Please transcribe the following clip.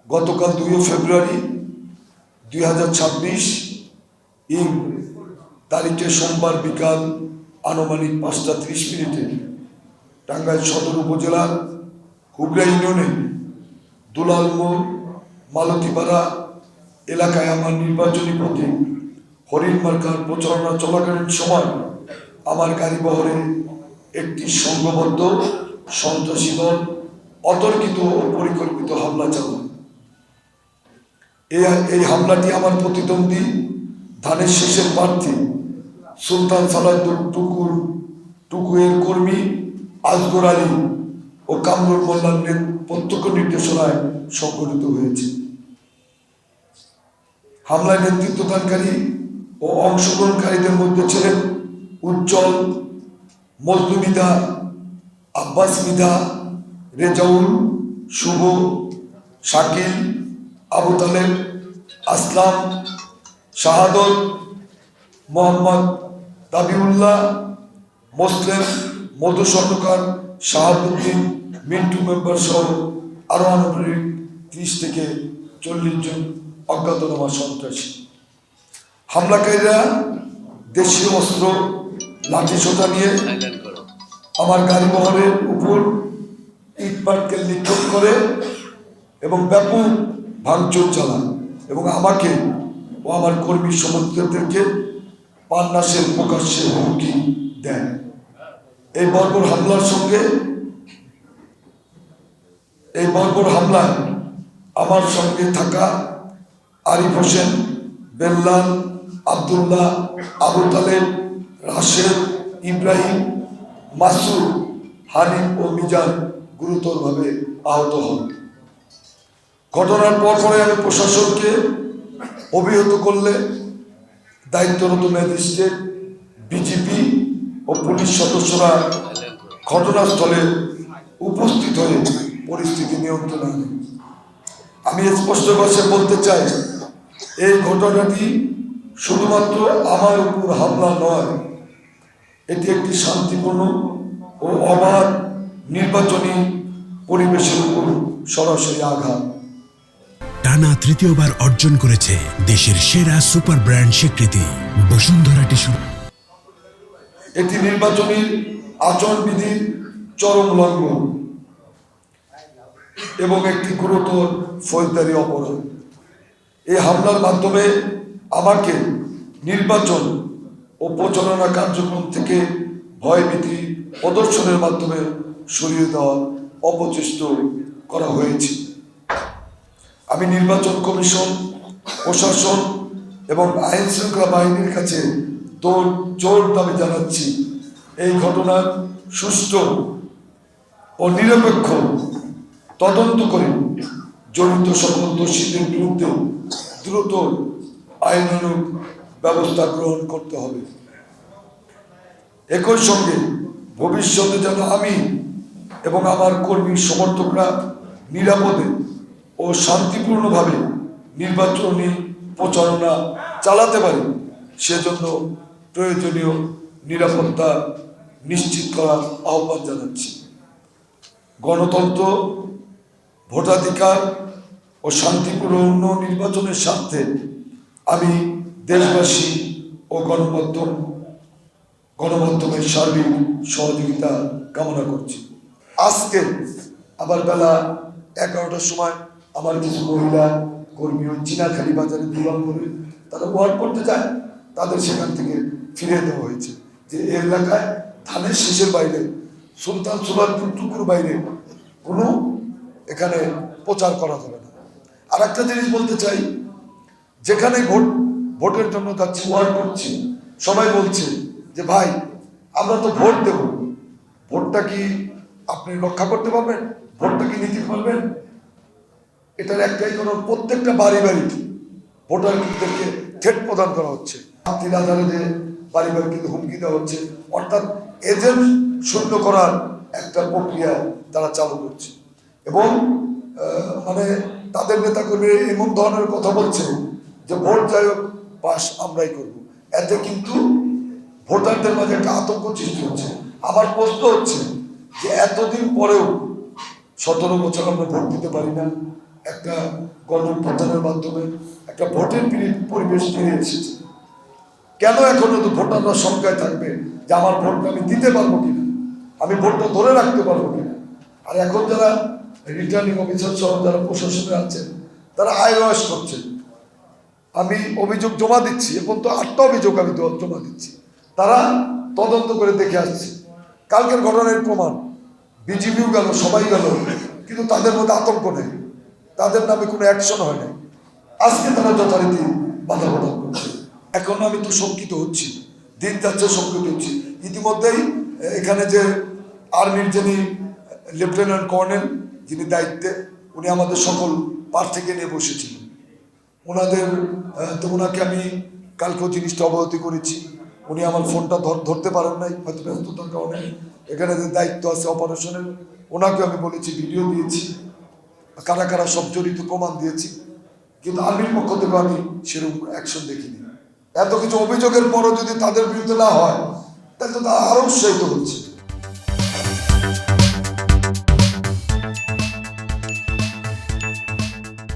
গতকাল 2 ফেব্রুয়ারি 2026 ইং তারিখে সোমবার বিকাল আনুমানিক 5:30 টাঙ্গাইল সদর উপজেলার হুগরা ইউনিয়নে দুলাল মোড় মালতীপাড়া এলাকায় আমার নির্বাচনী প্রতীক হরিণ মার্কার প্রচারণা চলাকালীন সময় আমার গাড়ি বহরে একটি সংঘবদ্ধ সন্ত্রাসী দল অতর্কিত ও পরিকল্পিত হামলা চালায়। এই হামলাটি আমার প্রতিদ্বন্দ্বী ধানের শীষের প্রার্থী সুলতান সালাউদ্দিন টুকুয়ের কর্মী আসগর আলী ও কামরুল মোল্লার প্রত্যক্ষ নির্দেশনায় সংঘটিত হয়েছে। হামলায় নেতৃত্বদানকারী ও অংশগ্রহণকারীদের মধ্যে ছিলেন উজ্জ্বল, মজলুমিদা, আব্বাস মিদা, রেজাউল, শুভ, শাকিল, আবু তালেব, আসলাম, শাহাদত, মোহাম্মদ তাবিউল্লাহ, মোসলেম, মধু স্বর্ণকার, শাহাবুদ্দিন, মিন্টু মেম্বার সহ আরো আনুমানিক 30 থেকে 40 জন অজ্ঞাতনামা সন্ত্রাসী। হামলাকারীরা দেশীয় অস্ত্র, লাঠিসোঁটা নিয়ে আমার গাড়ি বহরের উপর ইটপাটকেল নিক্ষেপ করে এবং ব্যাপক ভাঙচুর চালায় এবং আমাকে ও আমার কর্মী সমর্থকদেরকে প্রাণনাশের প্রকাশ্যে হুমকি দেয়। এই বর্বর হামলায় আমার সঙ্গে থাকা আরিফ হোসেন, বেল্লাল, আবদুল্লাহ, আবু তালেব, রাশেদ, ইব্রাহিম, মাসুদ, হানিফ ও মিজান গুরুতরভাবে আহত হন। ঘটনার পরে আমি প্রশাসনকে অভিহিত করলে দায়িত্বরত ম্যাজিস্ট্রেট, বিজিপি ও পুলিশ সদস্যরা ঘটনাস্থলে উপস্থিত হয়ে পরিস্থিতি নিয়ন্ত্রণে আনে। আমি স্পষ্ট ভাষায় বলতে চাই, এই ঘটনাটি শুধুমাত্র আমার উপর হামলা নয়, এটি একটি শান্তিপূর্ণ ও অবাধ নির্বাচনী পরিবেশের উপর সরাসরি আঘাত। টানা তৃতীয়বার অর্জন করেছে দেশের সেরা সুপার ব্র্যান্ড স্বীকৃতি বসুন্ধরা টিস্যু। এটি নির্বাচনী আচরণবিধির চরম লঙ্ঘন এবং একটি গুরুতর ফৌজদারি অপরাধ। এই হামলার মাধ্যমে আমাকে নির্বাচন ও প্রচারণা কার্যক্রম থেকে ভয়ভীতি প্রদর্শনের মাধ্যমে সরিয়ে দেওয়ার অপচেষ্ট করা হয়েছে। আমি নির্বাচন কমিশন, প্রশাসন এবং আইন শৃঙ্খলা বাহিনীর কাছে জোর দাবি জানাচ্ছি, এই ঘটনার সুষ্ঠু ও নিরপেক্ষ তদন্ত করে জড়িত সকল দোষীদের বিরুদ্ধে দ্রুত আইনানুগ ব্যবস্থা গ্রহণ করতে হবে। একই সঙ্গে ভবিষ্যতে যেন আমি এবং আমার কর্মী সমর্থকরা নিরাপদে ও শান্তিপূর্ণভাবে নির্বাচনী প্রচারণা চালাতে পারি, সেজন্য প্রয়োজনীয় নিরাপত্তা নিশ্চিত করার আহ্বান জানাচ্ছি। গণতন্ত্র, ভোটাধিকার ও শান্তিপূর্ণ নির্বাচনের স্বার্থে আমি দেশবাসী ও গণমাধ্যমের সার্বিক সহযোগিতা কামনা করছি। আজকে আবার বেলা 11টার সময় আমার কিছু মহিলা কর্মী ওই চিনাখালি বাজারে দুলাল করে তারা ওয়ার্ক করতে যায়, তাদের সেখান থেকে ফিরিয়ে দেওয়া হয়েছে যে এই এলাকায় ধানের শীষের বাইরে, সুলতান সুলাইমান টুকুর বাইরে কোনো এখানে প্রচার করা যাবে না। আর একটা জিনিস বলতে চাই, যেখানে ভোটের জন্য যাচ্ছি, ওয়ার্ক করছি, সবাই বলছে যে ভাই আমরা তো ভোট দেব, ভোটটা কি আপনি রক্ষা করতে পারবেন, ভোটটা কি নিতে পারবেন? এটার একটাই কারণ, প্রত্যেকটা বাড়ি ভোটারদেরকে থ্রেট প্রদান করা হচ্ছে, 3000 বাড়ি কিন্তু হুমকি দেওয়া হচ্ছে, অর্থাৎ এজেন্ট শূন্য করার একটা প্রক্রিয়া তারা চালু করছে এবং মানে তাদের নেতাকর্মী এমন ধরনের কথা বলছে যে ভোট যাই হোক পাস আমরাই করব। এতে কিন্তু ভোটারদের মাঝে একটা আতঙ্ক সৃষ্টি হচ্ছে। আমার প্রশ্ন হচ্ছে যে এতদিন পরেও 17 বছর আমরা ভোট দিতে পারি না, একটা গণঅভ্যুত্থানের মাধ্যমে একটা ভোটের পরিবেশ ফিরে এসেছে। কেন এখনো তো ভোটাররা সংখ্যায় থাকবে যে আমার ভোটটা আমি দিতে পারবো কিনা, আমি ভোটটা ধরে রাখতে পারবো কিনা। আর এখন যারা রিটার্নিং অফিসার সহ যারা প্রশাসনে আছেন তারা আইওএস করছেন। আমি অভিযোগ জমা দিচ্ছি, এখন তো 8টা অভিযোগ আমি জমা দিচ্ছি, তারা তদন্ত করে দেখে আসছে। কালকের ঘটনার প্রমাণ, বিজিবিও গেল, সবাই গেল, কিন্তু তাদের মধ্যে আতঙ্ক নেই, তাদের নামে কোনো অ্যাকশন হয় নাই। আজকে তারা যথারীতি বাধা প্রদান করছে। এখন আমি তো শঙ্কিত হচ্ছি, দিন যাচ্ছে শঙ্কিত হচ্ছি। ইতিমধ্যেই এখানে যে আর্মির যিনি লেফটেন্যান্ট কর্নেল, যিনি দায়িত্বে, উনি আমাদের সকল প্রার্থীকে নিয়ে বসেছিলেন। ওনাকে আমি কালকেও জিনিসটা অবগতি করেছি। উনি আমার ফোনটা ধরতে পারেন নাই, হয়তো ব্যস্ততার কারণে। এখানে যে দায়িত্ব আছে অপারেশনের, ওনাকে আমি বলেছি, ভিডিও দিয়েছি, কারা কারা সব জড়িত প্রমাণ দিয়েছি, কিন্তু আর্মির পক্ষ থেকে আমি সেরকম অ্যাকশন দেখিনি। এত কিছু অভিযোগের পরও যদি তাদের বিরুদ্ধে না হয়, তাহলে তো তারা আরও উৎসাহিত হচ্ছে।